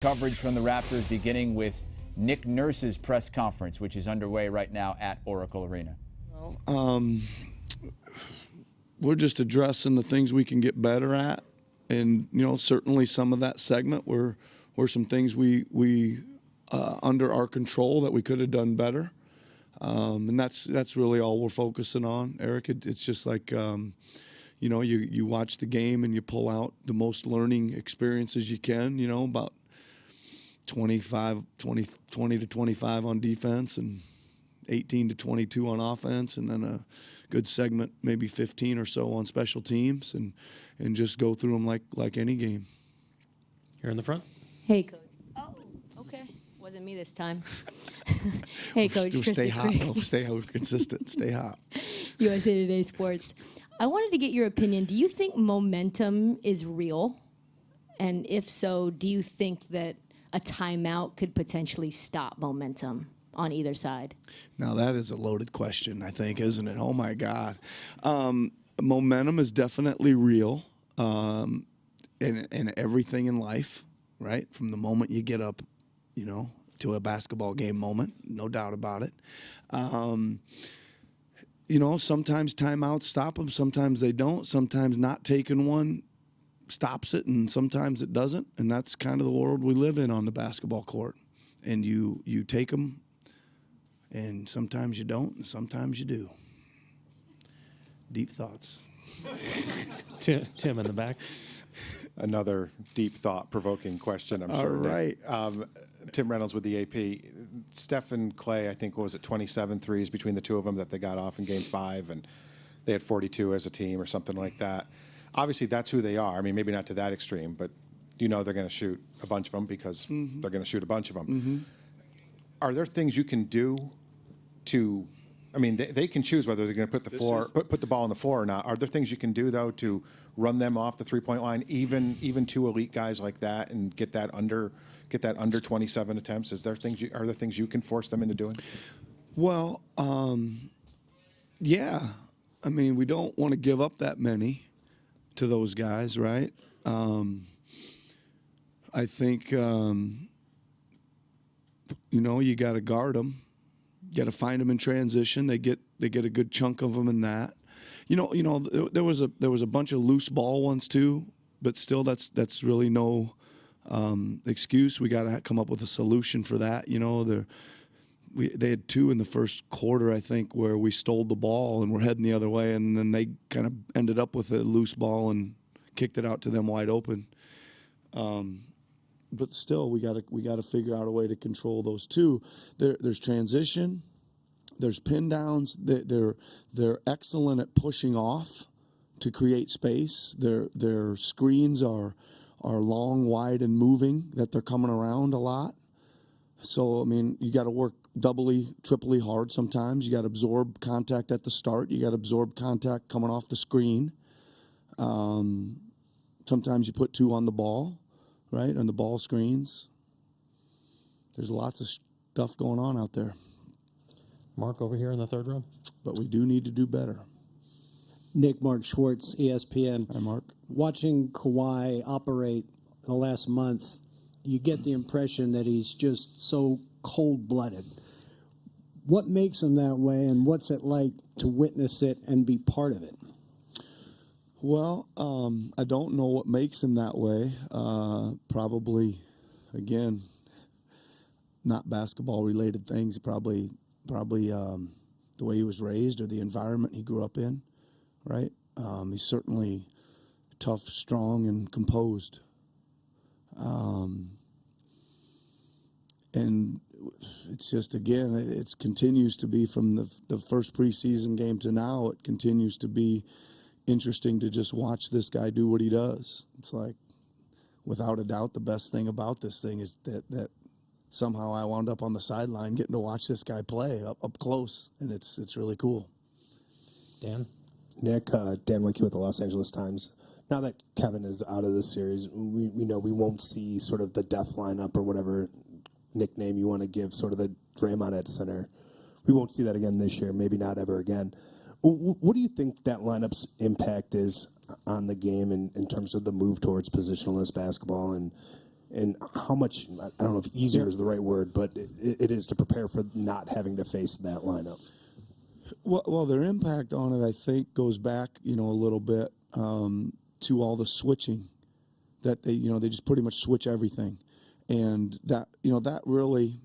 Coverage from the Raptors beginning with Nick Nurse's press conference, which is underway right now at Oracle Arena. Well, we're just addressing the things we can get better at. And, certainly some of that segment were some things we under our control that we could have done better. And that's really all we're focusing on, Eric. It's just like, you watch the game and you pull out the most learning experiences you can, about 20 to 25 on defense and 18 to 22 on offense, and then a good segment, maybe 15 or so on special teams, and just go through them like any game. Here in the front. Hey, Coach. Oh, okay. Wasn't me this time. Hey, Coach. Stay hot. Stay consistent. Stay hot. USA Today Sports. I wanted to get your opinion. Do you think momentum is real? And if so, do you think that a timeout could potentially stop momentum on either side? Now, that is a loaded question, I think, isn't it? Oh, my God. Momentum is definitely real in everything in life, right? From the moment you get up, to a basketball game moment, no doubt about it. Sometimes timeouts stop them, sometimes they don't. Sometimes not taking one stops it, and sometimes it doesn't. And that's kind of the world we live in on the basketball court. And you take them, and sometimes you don't, and sometimes you do. Deep thoughts. Tim in the back. Another deep thought-provoking question, I'm sure. All right. Tim Reynolds with the AP. Steph and Clay, I think, what was it, 27 threes between the two of them that they got off in Game 5, and they had 42 as a team or something like that. Obviously, that's who they are. I mean, maybe not to that extreme, but they're going to shoot a bunch of them because they're going to shoot a bunch of them. Mm-hmm. Are there things you can do to – I mean, they can choose whether they're going to put the ball on the floor or not. Are there things you can do, though, to run them off the three-point line, even two elite guys like that, and get that under 27 attempts? Are there things you can force them into doing? Well, yeah. I mean, we don't want to give up that many to those guys, right? I think you got to guard them. You got to find them in transition. They get a good chunk of them in that. There was a bunch of loose ball ones too, but still that's really no excuse. We got to come up with a solution for that. They had two in the first quarter, I think, where we stole the ball and we're heading the other way, and then they kind of ended up with a loose ball and kicked it out to them wide open. But still, we got to figure out a way to control those two. There's transition, there's pin downs. They're excellent at pushing off to create space. Their screens are long, wide, and moving. That they're coming around a lot. So I mean, you got to work doubly, triply hard sometimes. You got to absorb contact at the start. You got to absorb contact coming off the screen. Sometimes you put two on the ball, right, on the ball screens. There's lots of stuff going on out there. Mark over here in the third row. But we do need to do better. Nick, Mark Schwartz, ESPN. Hi, Mark. Watching Kawhi operate the last month, you get the impression that he's just so cold-blooded. What makes him that way, and what's it like to witness it and be part of it? Well, I don't know what makes him that way. Probably, again, not basketball-related things. Probably the way he was raised or the environment he grew up in, right? He's certainly tough, strong, and composed. And it's just, again, it continues to be from the first preseason game to now, it continues to be interesting to just watch this guy do what he does. It's like, without a doubt, the best thing about this thing is that somehow I wound up on the sideline getting to watch this guy play up close, and it's really cool. Dan? Nick, Dan Wicke with the Los Angeles Times. Now that Kevin is out of this series, we know we won't see sort of the death lineup or whatever nickname you want to give sort of the Draymond at center. We won't see that again this year, maybe not ever again. What do you think that lineup's impact is on the game in terms of the move towards positionless basketball? And and how much, I don't know if easier is the right word, but it is to prepare for not having to face that lineup. Well, their impact on it, I think, goes back, a little bit to all the switching that they just pretty much switch everything, and that that really,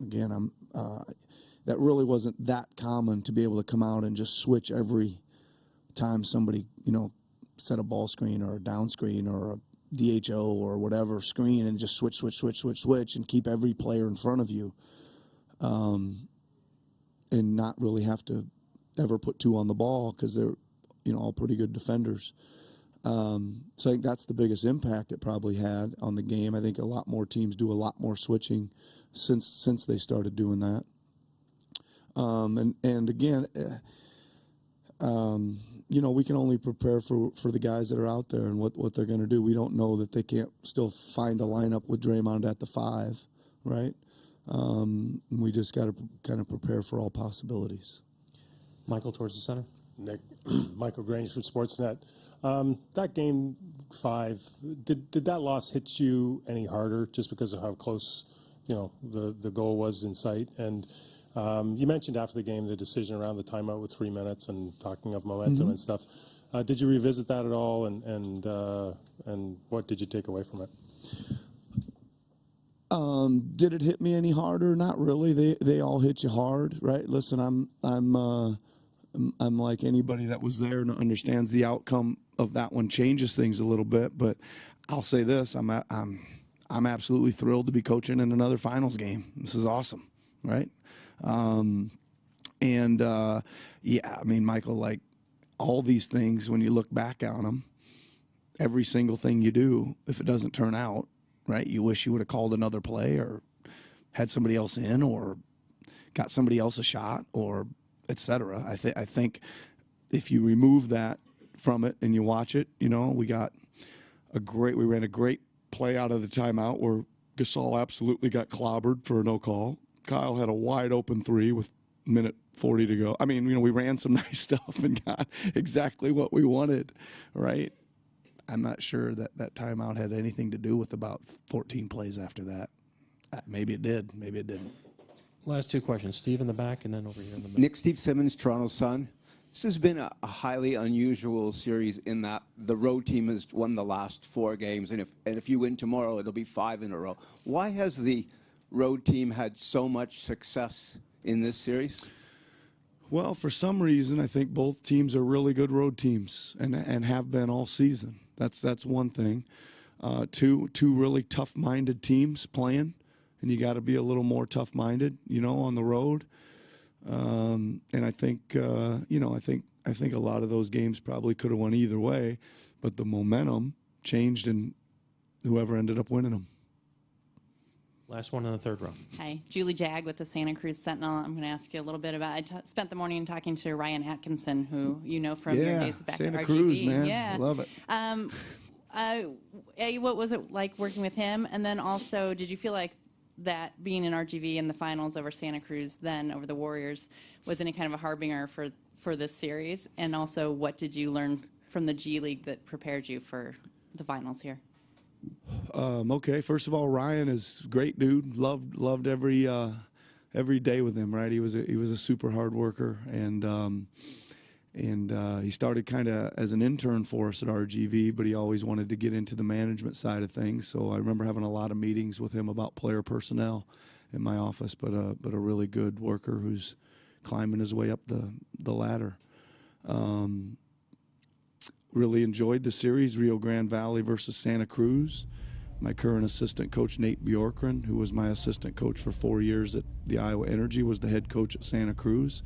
again, that really wasn't that common to be able to come out and just switch every time somebody set a ball screen or a down screen or a DHO or whatever screen, and just switch and keep every player in front of you. And not really have to ever put two on the ball because they're, all pretty good defenders. So I think that's the biggest impact it probably had on the game. I think a lot more teams do a lot more switching since they started doing that. And again, we can only prepare for the guys that are out there and what they're going to do. We don't know that they can't still find a lineup with Draymond at the 5, right? We just got to kind of prepare for all possibilities. Michael towards the center. Nick, Michael Grange from Sportsnet. That game 5, did that loss hit you any harder just because of how close, the goal was in sight? And you mentioned after the game the decision around the timeout with 3 minutes and talking of momentum and stuff. Did you revisit that at all? And what did you take away from it? Did it hit me any harder? Not really. They all hit you hard, right? Listen, I'm like anybody that was there and understands the outcome of that one changes things a little bit. But I'll say this: I'm absolutely thrilled to be coaching in another finals game. This is awesome, right? Yeah, I mean, Michael, like all these things, when you look back on them, every single thing you do, if it doesn't turn out right, you wish you would have called another play or had somebody else in or got somebody else a shot or et cetera. I think if you remove that from it and you watch it, we ran a great play out of the timeout where Gasol absolutely got clobbered for a no call. Kyle had a wide open 3 with minute 40 to go. I mean, we ran some nice stuff and got exactly what we wanted, right? I'm not sure that timeout had anything to do with about 14 plays after that. Maybe it did. Maybe it didn't. Last 2 questions. Steve in the back and then over here in the middle. Nick, Steve Simmons, Toronto Sun. This has been a highly unusual series in that the road team has won the last 4 games, and if you win tomorrow, it'll be 5 in a row. Why has the road team had so much success in this series? Well, for some reason, I think both teams are really good road teams and have been all season. That's one thing. Two really tough-minded teams playing, and you got to be a little more tough-minded, on the road. And I think, I think a lot of those games probably could have went either way, but the momentum changed, and whoever ended up winning them. Last one in the third row. Hi, Julie Jag with the Santa Cruz Sentinel. I'm going to ask you a little bit about. I spent the morning talking to Ryan Atkinson, who you know from your days back Santa at RGV. Cruz, man. Yeah, I love it. What was it like working with him? And then also, did you feel like that being in RGV in the finals over Santa Cruz, then over the Warriors, was any kind of a harbinger for this series? And also, what did you learn from the G League that prepared you for the finals here? Okay, first of all, Ryan is a great dude. Loved every day with him. Right, he was a super hard worker, and he started kind of as an intern for us at RGV, but he always wanted to get into the management side of things. So I remember having a lot of meetings with him about player personnel in my office. But a really good worker who's climbing his way up the ladder. Really enjoyed the series, Rio Grande Valley versus Santa Cruz. My current assistant coach, Nate Bjorkren, who was my assistant coach for 4 years at the Iowa Energy, was the head coach at Santa Cruz.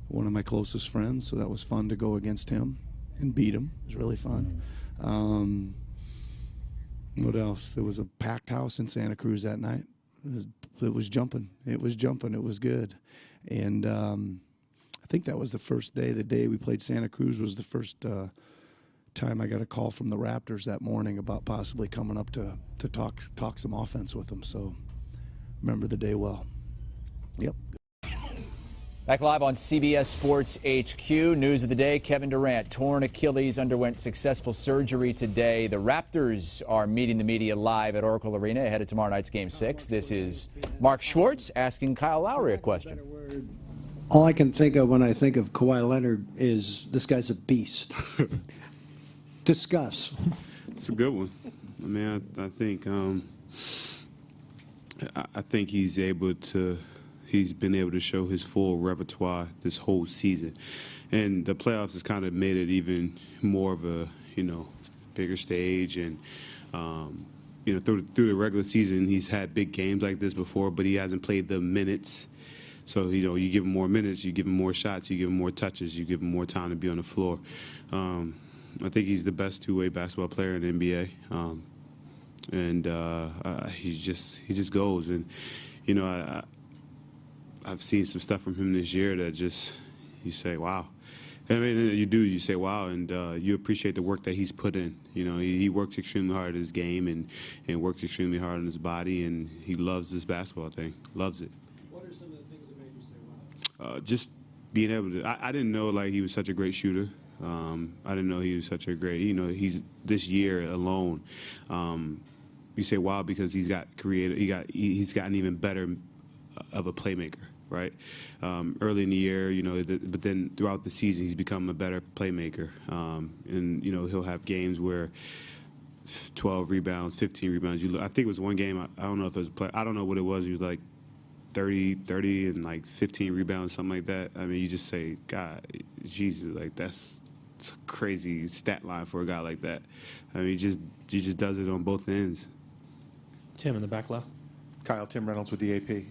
One of my closest friends, so that was fun to go against him and beat him. It was really fun. What else? There was a packed house in Santa Cruz that night. It was jumping. It was jumping. It was good. And I think that was the first day. The day we played Santa Cruz was the first time I got a call from the Raptors that morning about possibly coming up to talk some offense with them. So remember the day well. Yep. Back live on CBS Sports HQ. News of the day, Kevin Durant, torn Achilles, underwent successful surgery today. The Raptors are meeting the media live at Oracle Arena ahead of tomorrow night's Game 6. This is Mark Schwartz asking Kyle Lowry a question. All I can think of when I think of Kawhi Leonard is this guy's a beast. Discuss. It's a good one. I mean, I think he's been able to show his full repertoire this whole season. And the playoffs has kind of made it even more of a, bigger stage. And, through the regular season, he's had big games like this before, but he hasn't played the minutes. So, you give him more minutes, you give him more shots, you give him more touches, you give him more time to be on the floor. I think he's the best two-way basketball player in the NBA. He just goes. And, I've seen some stuff from him this year that just, you say, wow. I mean, you say, wow, and you appreciate the work that he's put in. He works extremely hard at his game and works extremely hard on his body, and he loves this basketball thing, loves it. What are some of the things that made you say, wow? Just being able to, I didn't know, he was such a great shooter. I didn't know he was such a great, he's this year alone. You say, wow, because he's gotten even better of a playmaker. Right, early in the year, but then throughout the season, he's become a better playmaker. And he'll have games where 12 rebounds, 15 rebounds. I think it was one game. I don't know if it was I don't know what it was. He was like 30, and 15 rebounds, something like that. I mean, you just say, God, Jesus, that's a crazy stat line for a guy like that. I mean, he just does it on both ends. Tim in the back left. Kyle, Tim Reynolds with the AP.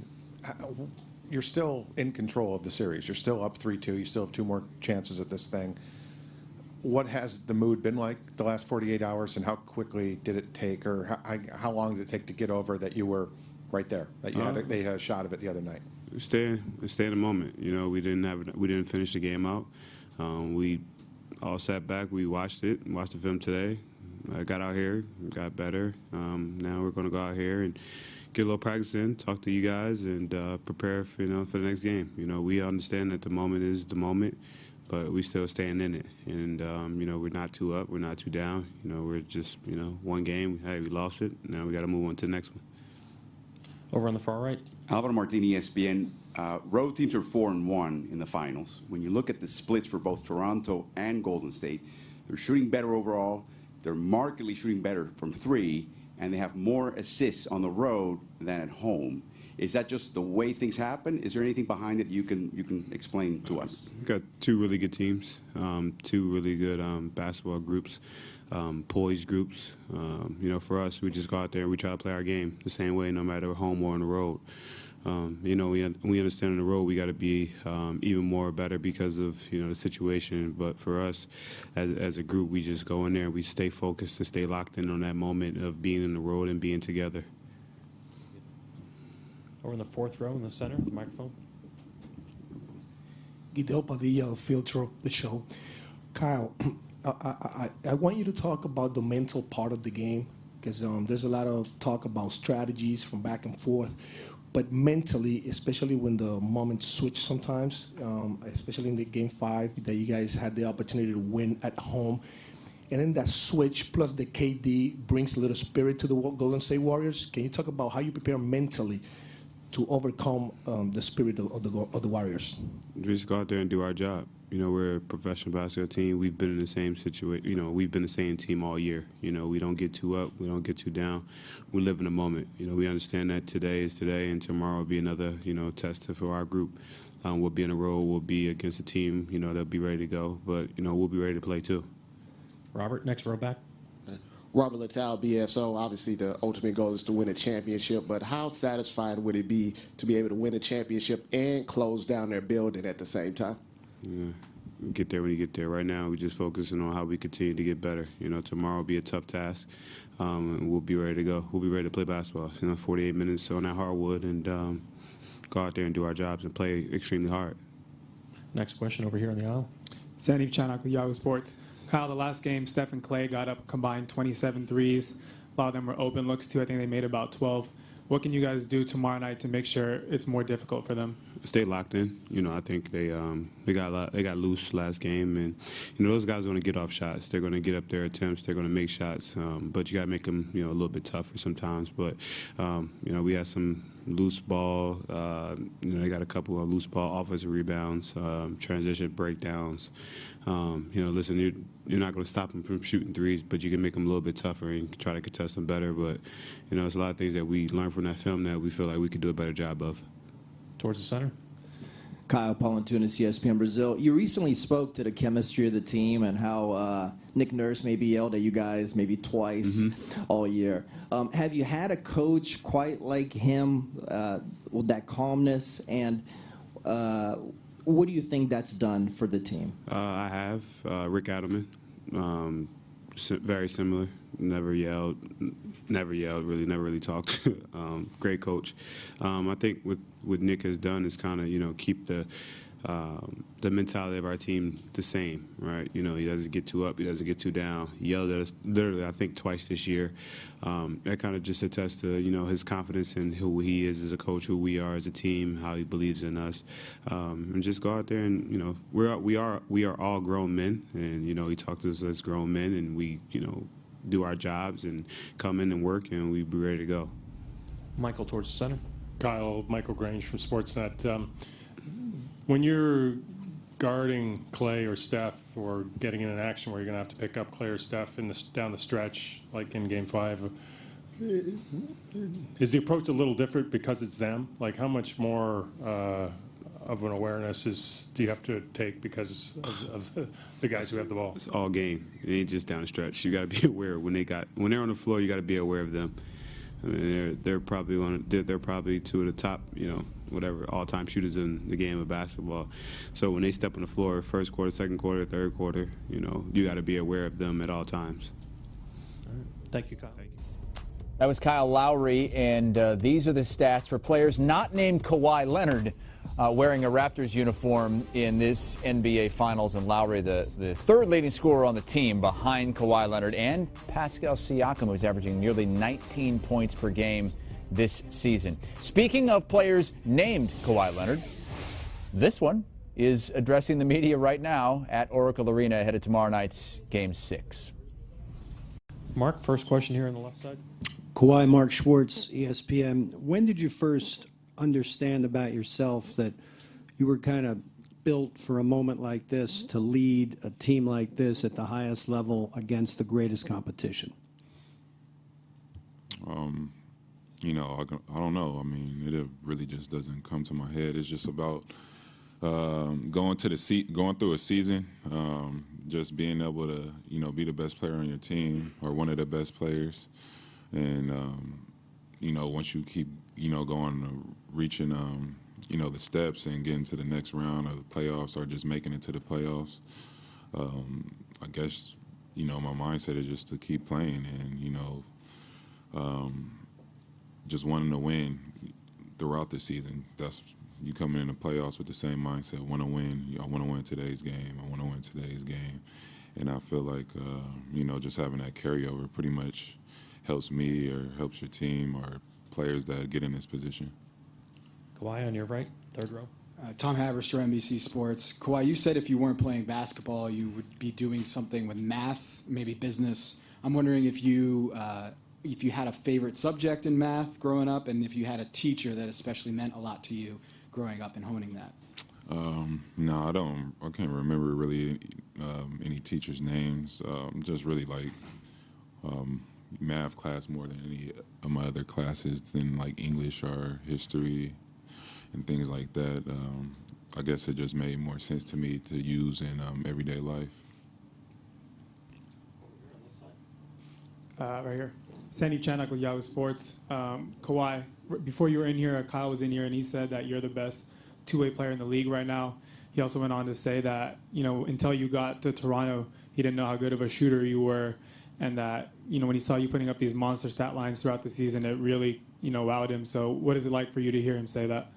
You're still in control of the series. You're still up 3-2. You still have 2 more chances at this thing. What has the mood been like the last 48 hours, and how quickly did it take, or how long did it take to get over that you were right there, that they had a shot of it the other night? Stay in the moment. We didn't finish the game out. We all sat back. We watched the film today. I got out here, got better. Now we're going to go out here and get a little practice in, talk to you guys, and prepare for the next game. We understand that the moment is the moment, but we still staying in it. And we're not too up, we're not too down. We're just one game. Hey, we lost it. Now we got to move on to the next one. Over on the far right. Alvaro Martini, ESPN. Road teams are 4-1 in the finals. When you look at the splits for both Toronto and Golden State, they're shooting better overall. They're markedly shooting better from 3. And they have more assists on the road than at home. Is that just the way things happen? Is there anything behind it you can explain to us? We've got 2 really good teams, 2 really good basketball groups, poised groups. For us, we just go out there and we try to play our game the same way, no matter home or on the road. We understand on the road we got to be even more better because of the situation. But for us, as a group, we just go in there and we stay focused and stay locked in on that moment of being in the road and being together. Over in the 4th row in the center, the microphone. Guido Padilla, Filter the show. Kyle, I want you to talk about the mental part of the game, because there's a lot of talk about strategies from back and forth. But mentally, especially when the moments switch sometimes, especially in the Game 5 that you guys had the opportunity to win at home, and then that switch plus the KD brings a little spirit to the Golden State Warriors. Can you talk about how you prepare mentally to overcome the spirit of the Warriors? We just go out there and do our job. We're a professional basketball team. We've been in the same situation. We've been the same team all year. We don't get too up. We don't get too down. We live in the moment. We understand that today is today, and tomorrow will be another, test for our group. We'll be in a row. We'll be against a team, that'll be ready to go. But, we'll be ready to play, too. Robert, next row back. Robert Littal, BSO. Obviously, the ultimate goal is to win a championship, but how satisfying would it be to be able to win a championship and close down their building at the same time? Yeah, get there when you get there. Right now, we're just focusing on how we continue to get better. Tomorrow will be a tough task, and we'll be ready to go. We'll be ready to play basketball. 48 minutes on that hardwood, and go out there and do our jobs and play extremely hard. Next question over here on the aisle. Sandeep Chanak with Yahoo Sports. Kyle, the last game, Steph and Clay got up combined 27 threes. A lot of them were open looks, too. I think they made about 12. What can you guys do tomorrow night to make sure it's more difficult for them? Stay locked in. I think they got loose last game, and those guys are going to get off shots. They're going to get up their attempts. They're going to make shots, but you got to make them a little bit tougher sometimes. But we had some loose ball. They got a couple of loose ball offensive rebounds, transition breakdowns. Listen, you're not going to stop them from shooting threes, but you can make them a little bit tougher and try to contest them better. But there's a lot of things that we learned from that film that we feel like we could do a better job of. Towards the center. Kyle Palantunas, ESPN Brazil. You recently spoke to the chemistry of the team and how Nick Nurse maybe yelled at you guys maybe twice all year. Have you had a coach quite like him with that calmness? And what do you think that's done for the team? I have. Rick Adelman. Very similar. Never yelled, really, never really talked. Great coach. I think what Nick has done is kind of, keep the mentality of our team the same, right? He doesn't get too up, he doesn't get too down. He yelled at us literally, I think, twice this year. That kind of just attests to, his confidence in who he is as a coach, who we are as a team, how he believes in us. And just go out there and, we are all grown men, and, he talked to us as grown men, and we, do our jobs and come in and work, and we be ready to go. Michael towards the center. Kyle, Michael Grange from Sportsnet. When you're guarding Clay or Steph, or getting in an action where you're going to have to pick up Clay or Steph down the stretch, like in Game 5, is the approach a little different because it's them? Like, how much more of an awareness do you have to take because of the guys who have the ball? It's all game. It ain't just down the stretch. You got to be aware when they're on the floor. You got to be aware of them. I mean, they're probably two of the top, all-time shooters in the game of basketball. So when they step on the floor, first quarter, second quarter, third quarter, you got to be aware of them at all times. All right. Thank you, Kyle. Thank you. That was Kyle Lowry, and these are the stats for players not named Kawhi Leonard wearing a Raptors uniform in this NBA Finals. And Lowry, the third leading scorer on the team behind Kawhi Leonard and Pascal Siakam, who's averaging nearly 19 points per game this season. Speaking of players named Kawhi Leonard, this one is addressing the media right now at Oracle Arena ahead of tomorrow night's Game 6. Mark, first question here on the left side. Kawhi, Mark Schwartz, ESPN. When did you first understand about yourself that you were kind of built for a moment like this to lead a team like this at the highest level against the greatest competition? I don't know. I mean, it really just doesn't come to my head. It's just about going through a season, just being able to, be the best player on your team or one of the best players. And, once you keep, going, reaching, the steps and getting to the next round of the playoffs or just making it to the playoffs, I guess, my mindset is just to keep playing and, just wanting to win throughout the season. That's you coming in the playoffs with the same mindset. Want to win. I want to win today's game. I want to win today's game. And I feel like, just having that carryover pretty much helps me or helps your team or players that get in this position. Kawhi on your right, third row. Tom Haverster, NBC Sports. Kawhi, you said if you weren't playing basketball, you would be doing something with math, maybe business. I'm wondering if you had a favorite subject in math growing up, and if you had a teacher that especially meant a lot to you growing up and honing that. No, I don't. I can't remember really any teachers' names. Just really like math class more than any of my other classes, than like English or history and things like that. I guess it just made more sense to me to use in everyday life. Right here. Sandy Chanak with Yahoo Sports. Kawhi, before you were in here, Kyle was in here, and he said that you're the best two-way player in the league right now. He also went on to say that, until you got to Toronto, he didn't know how good of a shooter you were, and that, when he saw you putting up these monster stat lines throughout the season, it really, wowed him. So what is it like for you to hear him say that?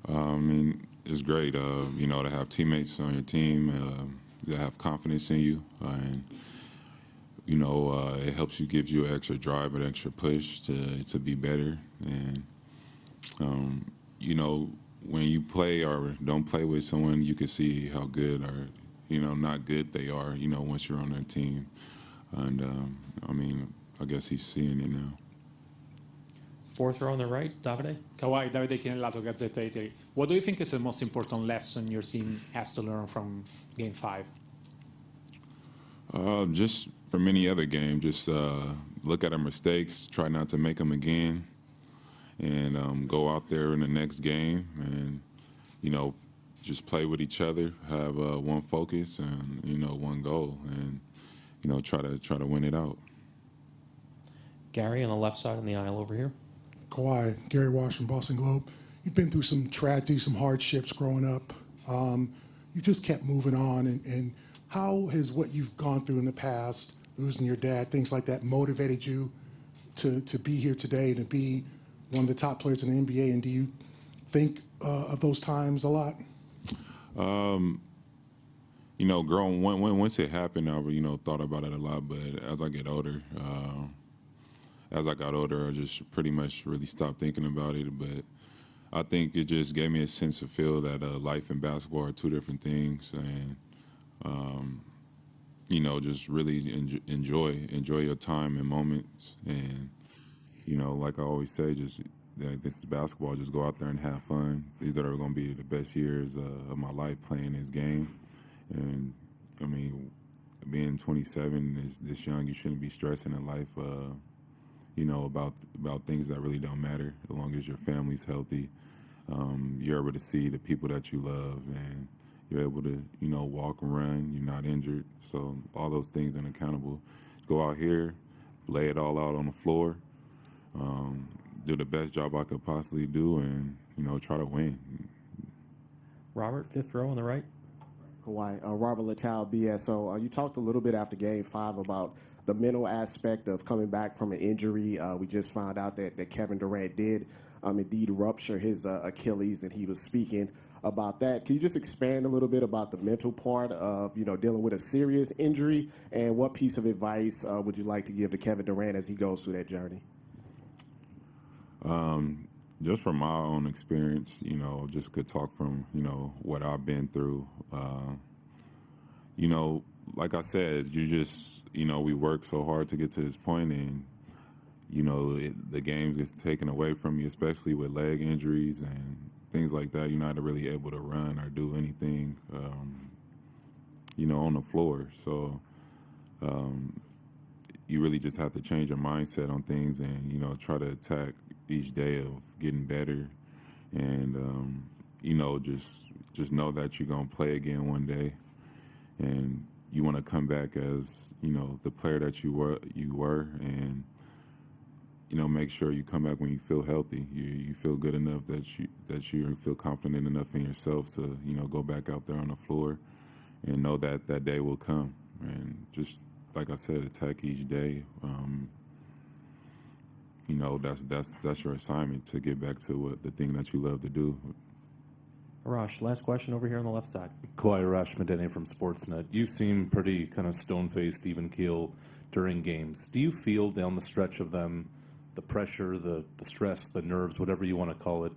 I mean, it's great, to have teammates on your team that have confidence in you. And it helps you, gives you an extra drive, an extra push to be better. And, when you play or don't play with someone, you can see how good or, not good they are, once you're on their team. And, I guess he's seeing it now. Fourth row on the right, Davide. Kawhi, Davide Chinellato, Gazzetta Italy. What do you think is the most important lesson your team has to learn from Game 5? Just from any other game, just look at our mistakes, try not to make them again, and go out there in the next game and, just play with each other, have one focus and, one goal, and, try to win it out. Gary on the left side on the aisle over here. Kawhi, Gary Washington, Boston Globe. You've been through some tragedy, some hardships growing up. You just kept moving on. And how has what you've gone through in the past, losing your dad, things like that, motivated you to be here today, to be one of the top players in the NBA? And do you think of those times a lot? Growing, once it happened, I, thought about it a lot. But as I get older, I just pretty much really stopped thinking about it. But I think it just gave me a sense of feel that life and basketball are two different things, and just really enjoy your time and moments. And like I always say, just this is basketball. Just go out there and have fun. These are going to be the best years of my life playing this game. And being 27 is this young, you shouldn't be stressing in life. About things that really don't matter. As long as your family's healthy, you're able to see the people that you love, and you're able to, walk and run. You're not injured. So all those things are accountable. Go out here, lay it all out on the floor, do the best job I could possibly do, and, try to win. Robert, fifth row on the right. Kawhi, Robert Littell, BSO. You talked a little bit after Game 5 about the mental aspect of coming back from an injury. We just found out that Kevin Durant did indeed rupture his Achilles, and he was speaking about that. Can you just expand a little bit about the mental part of, dealing with a serious injury, and what piece of advice would you like to give to Kevin Durant as he goes through that journey? Just from my own experience, just could talk from, what I've been through. Like I said, you just, we work so hard to get to this point, and, the game gets taken away from you, especially with leg injuries and things like that. You're not really able to run or do anything, on the floor. So you really just have to change your mindset on things and, try to attack each day of getting better. And, just know that you're going to play again one day. And you want to come back as, the player that you were, and, make sure you come back when you feel healthy. You feel good enough that you feel confident enough in yourself to, go back out there on the floor and know that that day will come. And just, like I said, attack each day. That's your assignment, to get back to the thing that you love to do. Arash, last question over here on the left side. Kawhi, Arash Medene from Sportsnet. You seem pretty kind of stone-faced, even keel during games. Do you feel down the stretch of them the pressure, the stress, the nerves, whatever you want to call it,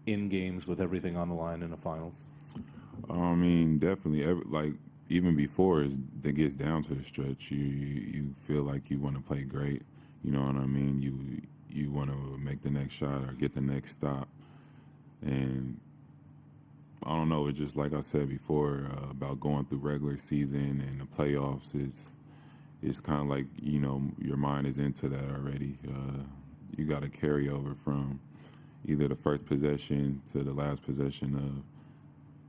in games with everything on the line in the finals? Definitely. Even before it gets down to the stretch, you feel like you want to play great. You know what I mean? You want to make the next shot or get the next stop. And I don't know, it's just like I said before about going through regular season and the playoffs. It's kind of like, your mind is into that already. You got to carry over from either the first possession to the last possession of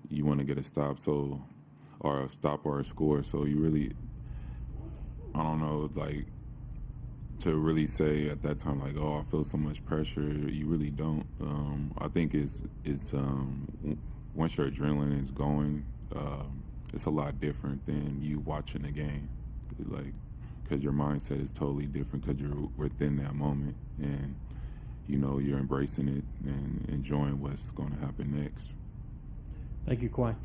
you want to get a stop, or a score. So you really, I don't know, to really say at that time, I feel so much pressure. You really don't. I think it's once your adrenaline is going, it's a lot different than you watching the game. Because your mindset is totally different, because you're within that moment, and you're embracing it and enjoying what's going to happen next. Thank you, Kawhi.